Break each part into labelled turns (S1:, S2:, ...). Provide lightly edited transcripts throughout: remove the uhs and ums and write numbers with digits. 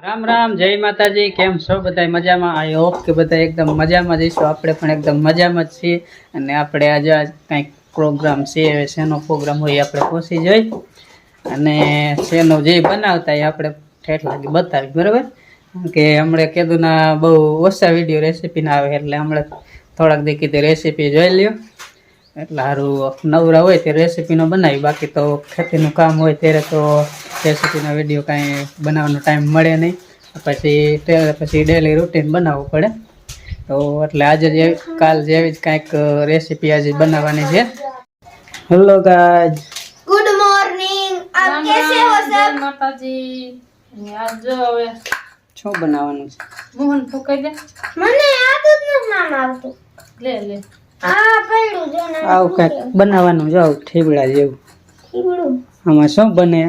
S1: રામ રામ, જય માતાજી. કેમ છો બધા? મજામાં? આઈ હોપ કે બધા એકદમ મજામાં જઈશું. આપણે પણ એકદમ મજામાં જ છીએ. અને આપણે આજે કંઈક પ્રોગ્રામ છે, શેનો પ્રોગ્રામ હોય આપણે પહોંચી જઈ અને શેનો જે બનાવતા એ આપણે ઠેઠ લાગી બતાવી, બરાબર? કે હમણાં કીધું ના બહુ ઓછા વિડીયો રેસીપીના આવે, એટલે હમણાં થોડાક દી કીધી રેસીપી જોઈ લ્યો. એટલે સારું નવરા હોય તે રેસીપીનો બનાવી, બાકી તો ખેતીનું કામ હોય ત્યારે તો રેસીપીનો વિડીયો કાંઈ બનાવવાનો ટાઈમ મળે નહીં. પછી ડેલી રૂટીન બનાવવું પડે. તો એટલે આજે કાલ જેવી જ કાંઈક રેસીપી આજે બનાવવાની છે. Hello guys,
S2: good morning. आप कैसे हो सब?
S3: माताजी आज जो હવે
S1: શું બનાવવાનું છે?
S3: મોહન ફોકાઈ દે
S2: મને યાદ જ નથી નામ આવતું.
S3: લે લે
S2: આ પડ્યું જો નામ.
S1: આવું કાંઈક બનાવવાનું જો ઠીબડા જેવું.
S2: ઠીબડું.
S1: આમાં શું બને?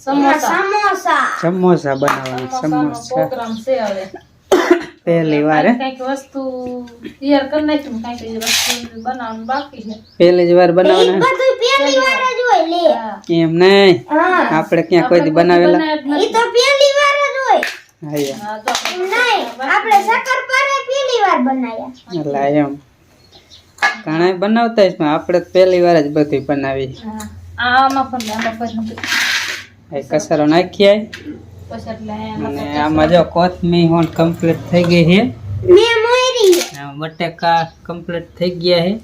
S3: સમોસા
S2: સમોસા.
S1: સમોસા બનાવવાના.
S3: સમોસાનો
S1: સમોસા
S3: પ્રોગ્રામ છે હવે
S1: પહેલી વાર હે?
S3: કઈક વસ્તુ તૈયાર કરી નાખ્યું, કઈક વસ્તુ બનાવવાનું બાકી છે.
S1: પહેલી જ વાર
S2: એ
S1: બનાવવાના?
S2: બધું પહેલી વાર જ હોય લે.
S3: હા
S1: એમ નહીં,
S2: હા.
S1: આપણે ક્યાં કોઈ દી બનાવેલા?
S2: એ તો પહેલી વાર જ હોય.
S1: હા,
S3: હા તો
S2: એમ નહીં. આપણે શક્કરપારા પહેલી વાર બનાવ્યા.
S1: એટલે એમ ઘણા બનાવતા હશે, પણ આપણે તો પહેલી વાર જ બધું બનાવી.
S3: હા આમાં પણ આમાં પણ
S1: એ કસરો નાખી આય.
S3: પછી એટલે
S1: અને આમાં જો કોથમીર હોન કમ્પ્લીટ થઈ ગઈ છે.
S2: મેં મોયરી.
S1: આમાં બટેકા કમ્પ્લીટ થઈ ગયા છે.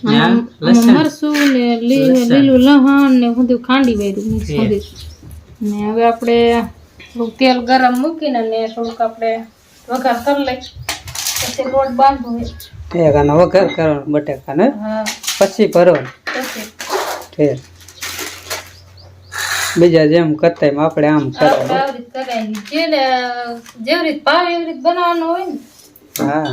S1: ને આ લસણ
S3: મરસું ને લીલું લહણ ને બધું ખાંડી વાર્યું મિક્સ કરી. ને હવે આપણે થોડુંક તેલ ગરમ મૂકીને ને થોડુંક આપણે વઘાર કરી લઈ, પછી લોટ બાંધવો હોય.
S1: બટેકાનો વઘાર કરવાનો, બટેકાને
S3: હા
S1: પછી ભરવાનું.
S3: પછી
S1: ઠેર બીજા જેમ કરતા એમ આપણે આમ
S3: આપણે
S1: કરવાનું.
S3: આવી રીત કરાવી જેને જેવી રીત ભાવે એવી રીત બનાવવાનું હોય ને.
S1: હા,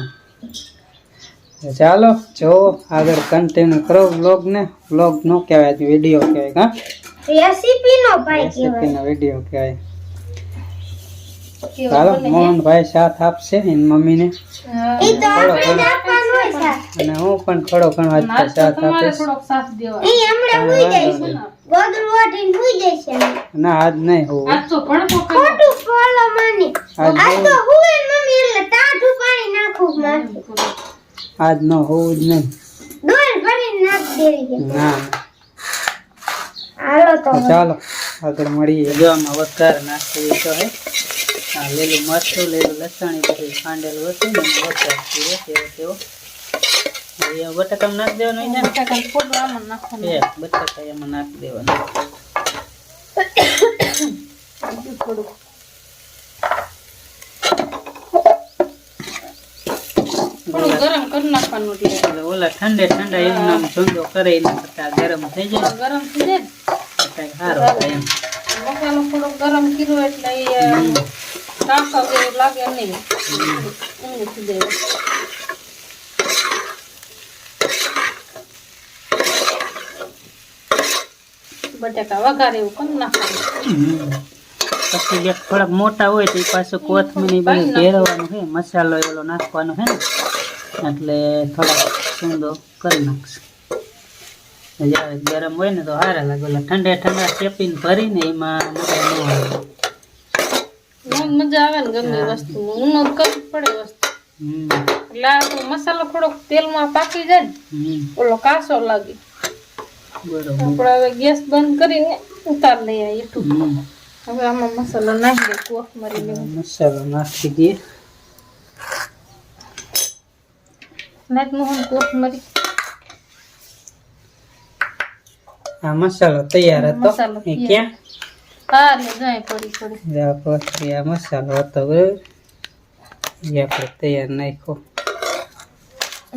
S1: તો ચાલો જો આગળ કન્ટિન્યુ કરો વ્લોગ ને. વ્લોગ નો કહેવાય, વિડીયો કહેવાય. હા,
S2: રેસીપી નો ભાઈ કહેવાય.
S1: રેસીપીનો વિડીયો કહેવાય.
S3: કેવું
S1: ચાલો,
S3: બને.
S1: મોહનભાઈ સાથ આપશે એની મમ્મીને,
S3: હા.
S2: એ તો આપણે જ આપવાનું હોય સાહેબ.
S1: અને હું પણ થોડો ઘણો આજ
S3: આજ તો
S1: સાથ
S3: તમારે
S1: આપીશ.
S3: થોડોક સાથ દેવા.
S2: એ હમણાં હુઈ જાય છે. ગોદડું ઓઢીને હુઈ જાય છે.
S1: ના આજ નહીં હું
S3: આજ તો ભણકો કર્યો.
S2: ખોટું ફોલો માની.
S1: આજ
S2: આજ તો હુએ ને મમ્મી એટલે ટાઢું પાણી નાખું માથે.
S1: આજ નો હોવું જ નહીં.
S2: ડોલ ભરીને નાખ દેવી છે.
S1: ના,
S2: હાલો તો
S1: તો ચાલો આગળ મળીએ. જો આમાં વઘાર નાખી દીધો હે. આ લીલું મરચું, લીલું લસણ એ બધું ખાંડેલું હતું ને એનો વઘાર કર્યો તેવો. હવે આ બટાકા નાખી દેવાનું હોય ને.
S3: બટાકાનું પોટલું આમાં નાખવાનું.
S1: એ બટાકા એમાં નાખી દેવાનું.
S3: બીજું થોડુંક થોડું ગરમ કરી નાખવાનું એટલે
S1: એટલે ઓલા ઠંડે ઠંડા એમ નામ ધંધો કરે એના કરતા ગરમ થઈ જાય
S3: ગરમ થઈ જાય ને.
S1: તો કાંઈ સારું થાય એમ.
S3: મસાલો થોડોક ગરમ કર્યો એટલે એ કાકા જેવું લાગે નહીં. ઊંઘ થઈ જાય. બટાકા વઘારે એવું કરી નાખવાનું.
S1: પછી જે થોડાક મોટા હોય તો એ પાછું કોથમીર બધું ભેરવાનું છે, મસાલો એલો નાખવાનો છે ને, એટલે થોડાક સૂંદો કરી નાખશે. જ્યારે ગરમ હોય ને તો સારા લાગે. ઓલા ઠંડા ઠંડા ચેપીને ભરીને એમાં મજા ન આવે.
S3: મજા આવે ને ગમે વસ્તુ ઊનો કરવું પડે વસ્તુ. એટલે આ તો મસાલો થોડોક તેલમાં પાકી જાય ને ઓલો કાસો લાગે.
S1: બરોબર.
S3: આપણે હવે ગેસ બંધ કરીને ઉતાર લઈ આવીએ એટલું. હવે આમાં મસાલો નાખી દે, કોથમરી ને
S1: મસાલો નાખી દઈએ.
S3: નાખ મોહન કોથમરી.
S1: આ મસાલો તૈયાર હતો.
S3: મસાલો
S1: એ ક્યાં?
S3: હા લે જાય પડી પડી.
S1: પછી આ મસાલો હતો બરોબર, એ આપણે તૈયાર નાખ્યો.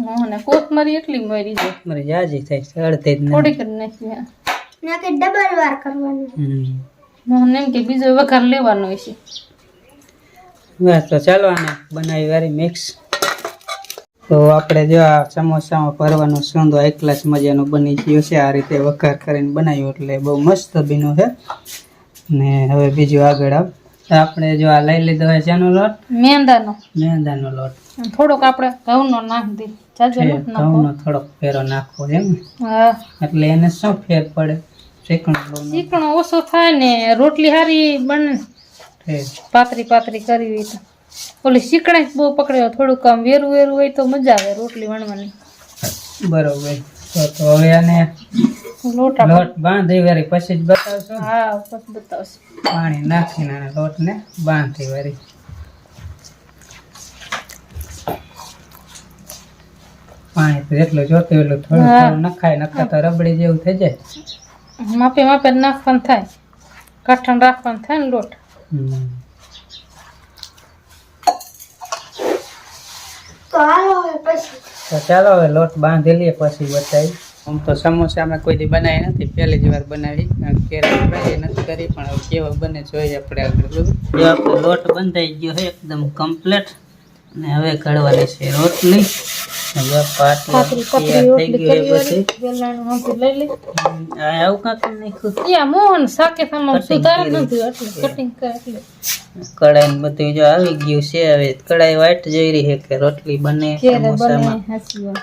S3: મોહને કોથમરી એટલી મરી જાય,
S1: મારી જાજી થાય છે, અડધી જ નહીં.
S3: થોડી કરી નાખી.
S2: નાકે ડબલ વાર કરવાનું.
S3: મોહન એમ કે બીજો વઘાર લેવાનો હોય છે.
S1: બસ તો ચાલો આને બનાવી વારી મિક્સ. તો આપણે જો આ સમોસામાં ભરવાનો સૂંદો એકલા જ મજાનો બની ગયો છે. આ રીતે વઘાર કરીને બનાવ્યો એટલે બહુ મસ્ત બન્યો છે. ને હવે બીજું આગળ આપણે જો આ લઈ લીધો હોય શાનો લોટ?
S3: મેંદાનો.
S1: મેંદાનો લોટ.
S3: થોડોક આપણે ઘઉંનો નાખી દઈએ. જાજો લોટ નાખો.
S1: ઘઉંનો થોડોક ફેરો નાખવો એમ ને?
S3: હા
S1: એટલે એને શું ફેર પડે? ચીકણો બહુ ન
S3: ચીકણો ઓછો થાય ને રોટલી સારી બને. પાતળી પાતળી કરવી હોય તો ઓલી શીકણાઈ બહુ પકડે થોડુંક આમ વેરું વેરું હોય તો મજા આવે રોટલી વણવાની.
S1: બરોબર. તો હવે આને
S3: લોટ
S1: લોટ બાંધી વારી પછી જ બતાવશો.
S3: હા પછી બતાવશે.
S1: પાણી નાખીને આને લોટને બાંધી વારી. પાણી તો જેટલું જોતું એટલું થોડું થોડું નખાય, નખાય તો રબડી જેવું થઈ જાય.
S3: માપે માપે નાખવાનું થાય, કઠણ રાખવાનું થાય ને લોટ.
S2: તો હાલો હવે પછી
S1: તો ચાલો હવે લોટ બાંધી લઈએ પછી બતાવી. આમ તો સમોસા અમે કોઈ દી બનાવી નથી, પહેલી જ વાર બનાવી. ક્યારે ટ્રાય નથી કરી, પણ હવે કેવો બને જોઈએ આપણે આગળ બધું. જો આપણો લોટ બંધાઈ ગયો છે એકદમ કમ્પ્લીટ. અને હવે ઘડવાની છે રોટલી.
S3: પાતળી પાતળી રોટલી કરી વાળી વેલણ હાથી લઈ લે.
S1: આવું કાંક નાખ્યું
S3: યા મોહન શાકે સામાન સુધાર નથી એટલે કટિંગ કરે એટલે
S1: કડાઈ બધું જો આવી ગયું છે. હવે કડાઈ વાઈટ જોઈ રહી છે કે રોટલી બને
S3: કેરે બને.
S1: સમોસામાં.
S3: હાચી વાત.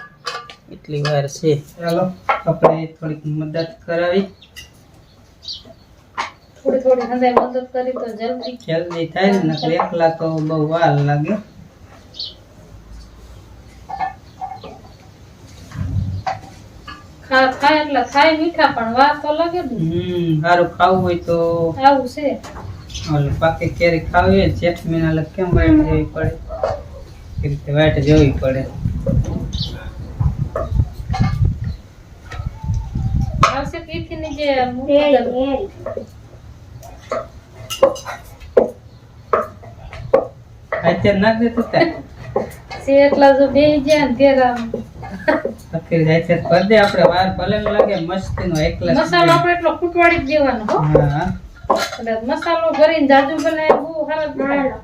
S1: એટલી વાર છે. ચાલો આપણે થોડીક મદદ કરાવી.
S3: થોડી થોડી હંધાઈ મદદ કરી તો
S1: જલ્દી થાય ને, નકર એકલા તો બહુ વાર લાગે.
S3: ખાય એટલે ખાય મીઠા પણ વાર તો લાગે ને.
S1: સારું ખાવું હોય તો
S3: આવું છે.
S1: ઓલું પાકી કેરી ખાવી હોય જેઠ મહિના લગ કેમ વાઈટ જોવી પડે, એ રીતે વાઈટ જોવી પડે.
S3: આવશે કીથી ની જે
S1: અત્યારે નાખ દે તું ત્યાં.
S3: છે એટલા જો બેહી જાય ને તેરા
S1: ફકીર જાય છે પર દે. આપણે વાર ભલે ન લાગે, મસ્તીનો એકલા
S3: મસાલો આપણે એટલો કૂટવાડી જ દેવાનો હો.
S1: હા
S3: એટલે મસાલો ભરીને જાજુ બનાવે બહુ સારા થાય.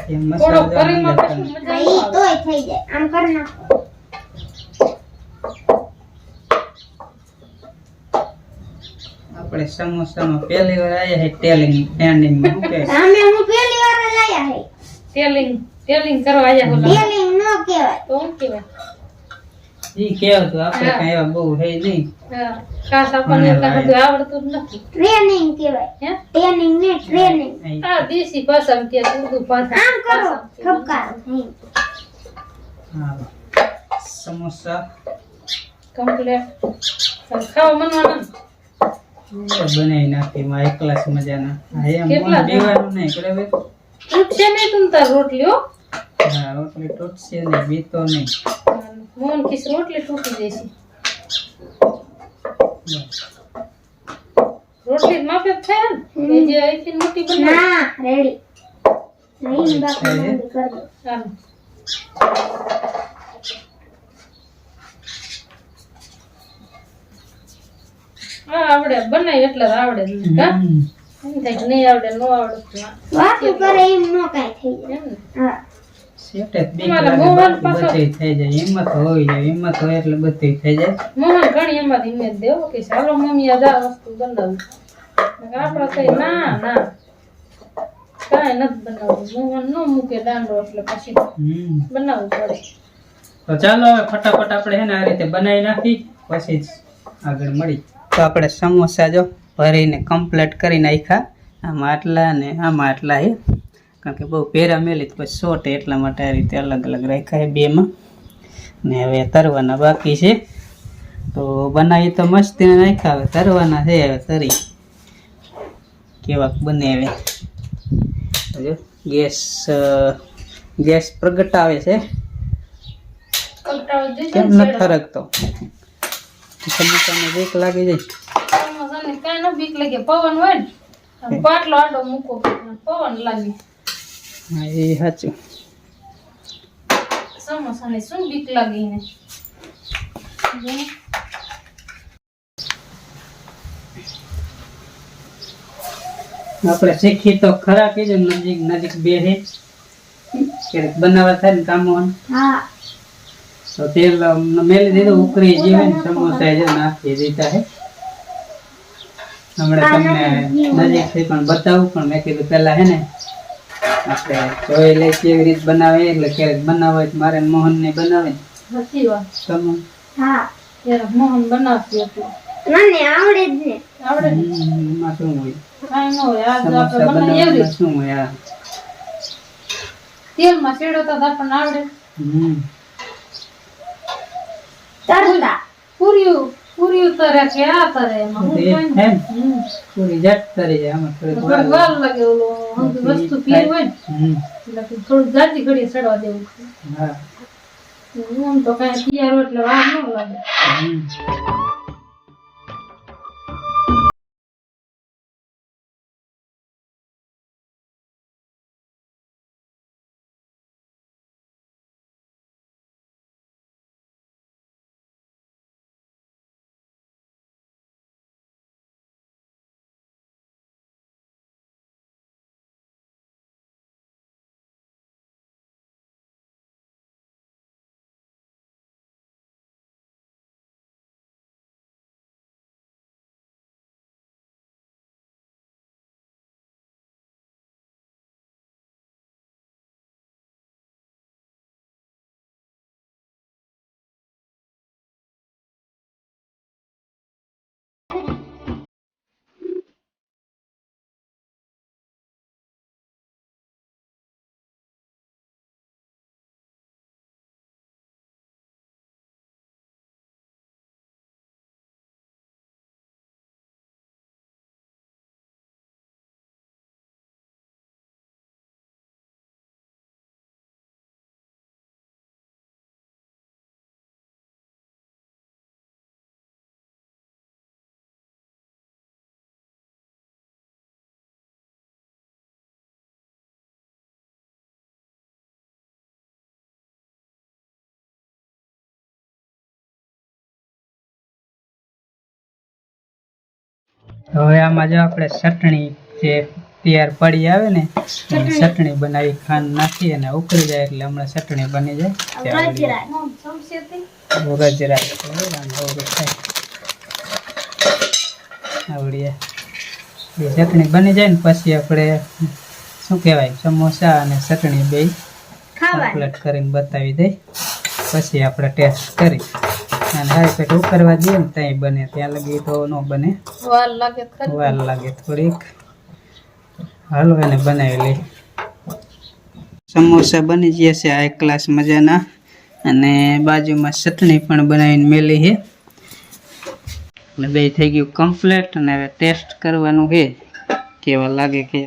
S1: એમ
S3: થોડો
S1: મસાલો
S3: ભરીમાં પછી મજા
S2: ઈ
S3: આવે.
S2: તોય થઈ જાય આમ કર નાખો.
S1: આપણે સમોસામાં પહેલી વાર આયા હે ટેલિંગ સ્ટેન્ડિંગમાં. શું કહે?
S2: સામે હું પહેલી વાર જ આયા હે.
S3: ટેલિંગ કરવા આયા होला.
S2: ટેલિંગ નો કહેવાય.
S3: તો શું કહેવાય?
S1: ઈ કેવું તો આપણે કઈ એવા બહુ હે નહીં.
S3: હા ખાસ આપણને એટલા બધું આવડતું જ નથી.
S2: ટ્રેનિંગ કહેવાય.
S3: હે
S2: ટ્રેનિંગ ને ટ્રેનિંગ.
S3: આ દેશી ભાષામાં કે ઉર્દુ ભાષા
S2: આમ કરો ઠપકારો.
S1: હા સમોસા
S3: કમ્પ્લીટ ખાવા મનવાના
S1: બનાવી નાખી માં એકલા જ મજાના. હા એમ
S3: કેટલા
S1: દેવાનું નહીં બરાબર.
S3: તૂટશે નહીં તું તાર રોટલી હો.
S1: હા રોટલી તૂટશે નહીં, બીતો નહીં.
S3: મોહન ખીસ રોટલી તૂટી જશે. રોટલી માપે જ થાય ને એ જે અહીંથી મોટી બનાવી.
S2: ના રેડી. નહીં બાકી બંધ કર દો.
S3: ચાલો હા આવડે બનાવી એટલે જ આવડે જ. કા એમ થાય કે નહીં આવડે નો આવડે તો
S2: વાતો કરે એમ નો કાઈ થઈ જાય.
S3: એમ ને.
S2: હા
S1: સેટે બીક
S3: તમારા
S1: લાગે,
S3: મોહન
S1: બાકી
S3: પાછો-
S1: બધુંય થઈ જાય. હિંમત હોવી જોઈએ, હિંમત હોય એટલે બધુંય થઈ જાય.
S3: મોહન ઘણી એમાંથી ઇમેજ દેવો કે ચાલો મમ્મી આજ આ વસ્તુ બનાવું. આપડે કઈ ના ના કાંઈ નથી બનાવવું. મોહન નો મૂકે દાંડો એટલે પછી બનાવવું પડે.
S1: તો ચાલો હવે ફટાફટ આપણે છે ને આ રીતે બનાવી નાખી પછી જ આગળ મળી. તો આપણે સમોસા જો ભરીને કમ્પ્લીટ કરી નાખ્યા. આમાં આટલા ને આમાં આટલા છે, કારણ કે બહુ પેરા મેલી તો પછી શોર્ટ એટલા માટે આ રીતે અલગ અલગ રાખ્યા છે બેમાં. ને હવે તરવાના બાકી છે. તો બનાવી તો મસ્તીને નાખ્યા, હવે તરવાના છે. હવે તરી કેવાક બને હવે જો ગેસ પ્રગટાવે છે.
S3: કંટાળો જઈ
S1: કેમ
S3: જાય ને
S1: નથી ફરકતો? સમોસાને બીક લાગી જાય.
S3: સમોસાને કાંઈ ન બીક લાગે. પવન હોય ને આમ પાટલો આડો મૂકો પવન લાગે.
S1: હા એ સાચું.
S3: સમોસાને શું બીક લાગે એને.
S1: આપણે શીખી તો ખરા કીધું, નજીક નજીક બે છે ક્યારેક બનાવવા થાય ને કામો
S2: હા
S1: તો તેલ મેલી દીધું ઉકળી જીવે ને સમોસા જે નાખી દીધા છે. હમણાં તમને નજીકથી પણ બતાવું, પણ મેં કીધું પેલા હે ને આપણે જોઈ લઈ કેવી રીતે બનાવે. એટલે ક્યારેક બનાવે તો મારે મોહન ને બનાવે
S3: સાચી વાત.
S1: તમે
S2: હા
S3: ત્યારે મોહન બનાવતી હતી.
S2: મને આવડે જ ને.
S3: આવડે ને?
S1: એમાં શું હોય
S3: કાંઈ ન હોય આજ આપણે
S1: સમોસા
S3: બનાવીએ એવી
S1: બનાવવામાં શું હોય આ?
S3: તેલમાં શેડવતા તો આપણને આવડે
S2: તરતા
S3: પૂરી તરે કે આ તરે એમાં હું
S1: પૂરી
S3: કોઈ
S1: એમ?
S3: હમ.
S1: પૂરી ઝટ તરી જાય આમાં થોડીક વાર
S3: થોડીક વાર લાગે ઓલો હંધી વસ્તુ પીર હોય ને
S1: હમ.
S3: એટલે પછી થોડું જાજી ઘડીએ સડવા દેવું
S1: હા
S3: આમ તો કાંઈ તૈયાર હોય એટલે વાર ન લાગે
S1: હમ. હવે આમાં જો આપણે ચટણી જે તૈયાર પડી આવે ને એની ચટણી બનાવી ખાંડ નાખી અને ઉકળી જાય એટલે હમણાં ચટણી બની જાય વગજરા આવડીએ એ ચટણી બની જાય ને પછી આપણે શું કહેવાય સમોસા અને ચટણી બે કમ્પ્લીટ કરીને બતાવી દઈ પછી આપણે ટેસ્ટ કરી અને હાઈ પેટ ઉકળવા દઈએ ને ત્યાં બને ત્યાં લગી તો ન બને
S3: વાર લાગે ખરી
S1: વાર લાગે થોડીક હાલો એને બનાવી લઈ સમોસા બની ગયા છે હાઈ ક્લાસ મજાના અને બાજુમાં ચટણી પણ બનાવીને મેલી છે એટલે બે થઈ ગયું કમ્પ્લીટ અને હવે ટેસ્ટ કરવાનું છે કેવા લાગે કે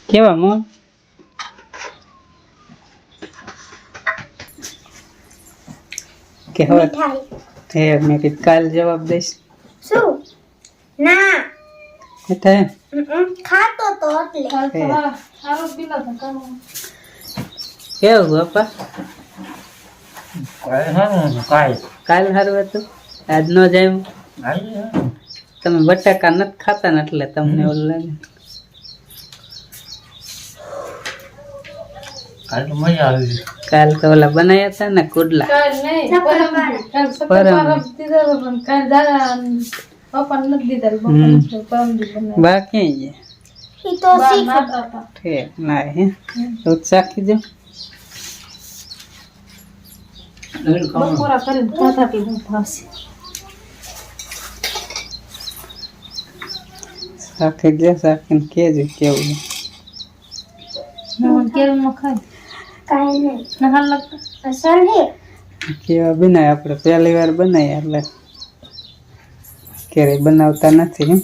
S1: કેવા મોં કે હવે
S2: મીઠાઈ
S1: તે મેં કીધું કાલ જવાબ દઈશ
S2: શું ના
S1: મીઠાઈ
S2: ખાતો તો એટલે
S3: સારું પીલા તો કરવું
S1: કેવું બાપા કાલ સારું હતું આજ ન જાય તમે બટાકા નથી ખાતા ને એટલે તમને એવું લાગે કાલ તો ઓલા બનાયા હતા ને કુડલા
S3: કાલ નહીં કાલ સકર પારબ દીધા પણ કાલ દાદા પપ્પા નથી દીધા પપ્પા પરમ દીધા
S1: બાકી છે
S2: ઈ તો શીખો
S1: ઠીક ના હે તો ચાખી દો
S3: બપોરા કરીને ખાતા પીધું થશે
S1: ચાખી દે ચાખીને કેજો કેવું
S3: કેળમાં ખાય
S2: કાઈ નહીં
S3: નહાલ લાગતા
S2: અસલ હે
S1: કેવા બનાય આપણે પહેલી વાર બનાવીએ એટલે ક્યારેય બનાવતા નથી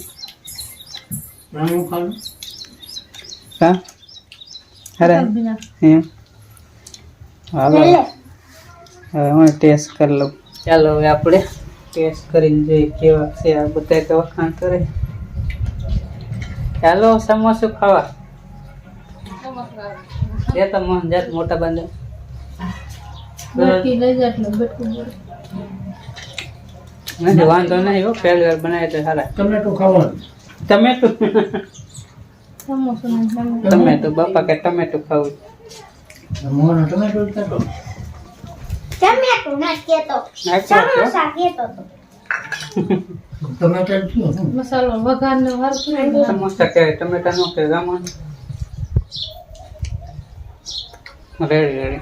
S1: હા અરે
S3: બિના
S1: એમ હાલો હવે હું ટેસ્ટ કરી લઉં ચાલો હવે આપણે ટેસ્ટ કરીને જોઈએ કેવા છે આ બધા તો વખાણ કરે ચાલો સમોસું ખાવા જે તો મોહન જાત મોટા બાંધે
S3: બેટકી લઈ જાય એટલે બેટકું બોલે
S1: નથી વાંધો નહીં હો પહેલી વાર બનાવે તો સારા
S4: ટમેટું ખાવાનું
S1: ટમેટું
S3: સમોસું ને ટમેટું.
S1: ટમેટું બાપા કે ટમેટું ખાવું
S2: ટમેટું ના કેતો સમોસા કેતો તો
S3: મસાલો વઘાર ને વારું
S1: સમોસા કે ટમેટા નો કે ગામણ રેડી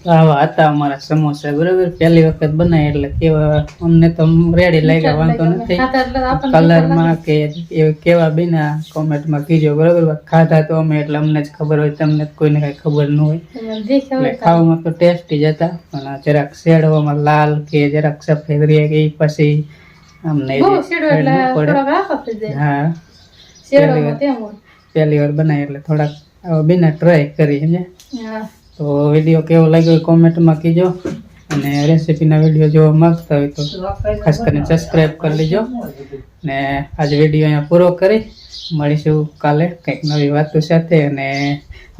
S1: આવા હતા અમારા સમોસા બરાબર પહેલી વખત બનાય એટલે કેવા અમને તો રેડી લાગ્યા વાંધો નથી
S3: ખાતા એટલે આપણને
S1: કલરમાં કે એ કેવા બિના કોમેન્ટમાં કીજો બરાબર ખાધા તો અમે એટલે અમને જ ખબર હોય તમને તો કોઈને કઈ ખબર ન હોય
S3: જે ખબર
S1: એટલે ખાવામાં તો ટેસ્ટી જ હતા પણ જરાક શેડવામાં લાલ કે જરાક સફેદ રહે કે ઈ પછી અમને
S3: બહુ
S1: જે
S3: શેડો એટલે
S1: ન પડે.
S3: થોડોક રાખો થઈ જાય
S1: હા
S3: શેડોમાં તેમ હોય.
S1: પહેલી વાર બનાવી એટલે થોડાક આવા બિના ટ્રાય કરી સમજ્યા
S3: હા
S1: તો વિડીયો કેવો લાગ્યો કોમેન્ટમાં કીજો અને રેસીપીના વિડીયો જોવા માંગતા હોય તો ખાસ કરીને સબસ્ક્રાઈબ કરી લેજો ને આજ વિડીયો અહીંયા પૂરો કરી મળીશું કાલે કંઈક નવી વાતો સાથે અને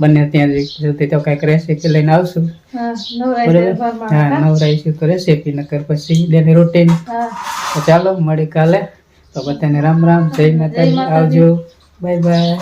S1: બંને ત્યાં સુધી તો કંઈક રેસીપી લઈને આવશું
S3: હા નવરાઈ
S1: બરાબર
S3: ઘરમાં
S1: હા નવરાઈશું તો રેસીપી નકર પછી ડેલી રૂટીન
S3: હા
S1: તો ચાલો મળી કાલે તો બધાને રામ રામ જય માતાજી આવજો બાય બાય